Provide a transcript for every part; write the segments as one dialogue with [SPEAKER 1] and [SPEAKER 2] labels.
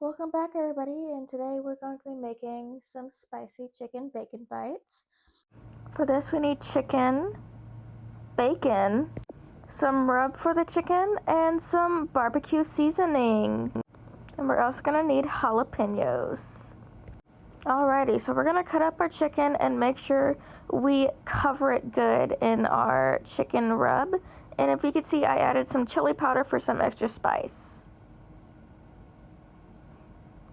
[SPEAKER 1] Welcome back, everybody, and today we're going to be making some spicy chicken bacon bites. For this, we need chicken, bacon, some rub for the chicken, and some barbecue seasoning. And we're also going to need jalapenos. Alrighty, so we're going to cut up our chicken and make sure we cover it good in our chicken rub. And if you can see, I added some chili powder for some extra spice.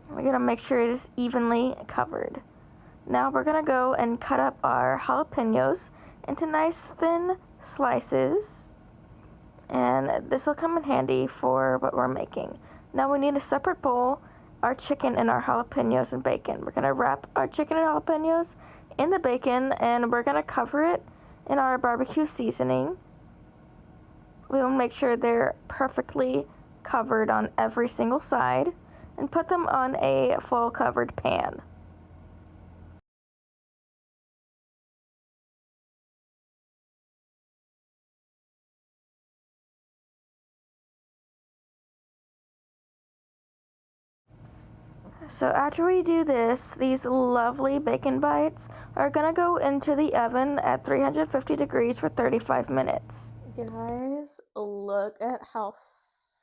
[SPEAKER 1] We're going to make sure it is evenly covered. Now we're going to go and cut up our jalapenos into nice thin slices. And this will come in handy for what we're making. Now we need a separate bowl, our chicken and our jalapenos and bacon. We're going to wrap our chicken and jalapenos in the bacon, and we're going to cover it in our barbecue seasoning. We will make sure they're perfectly covered on every single side, and put them on a full covered pan. So after we do this, these lovely bacon bites are gonna go into the oven at 350 degrees for 35 minutes. Guys, look at how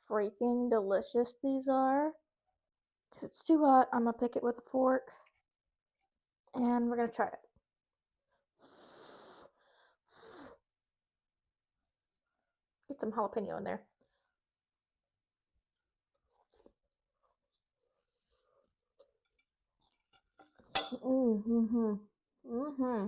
[SPEAKER 1] freaking delicious these are. Because it's too hot, I'm gonna pick it with a fork. And we're gonna try it. Get some jalapeno in there. Mm-hmm. Mm-hmm.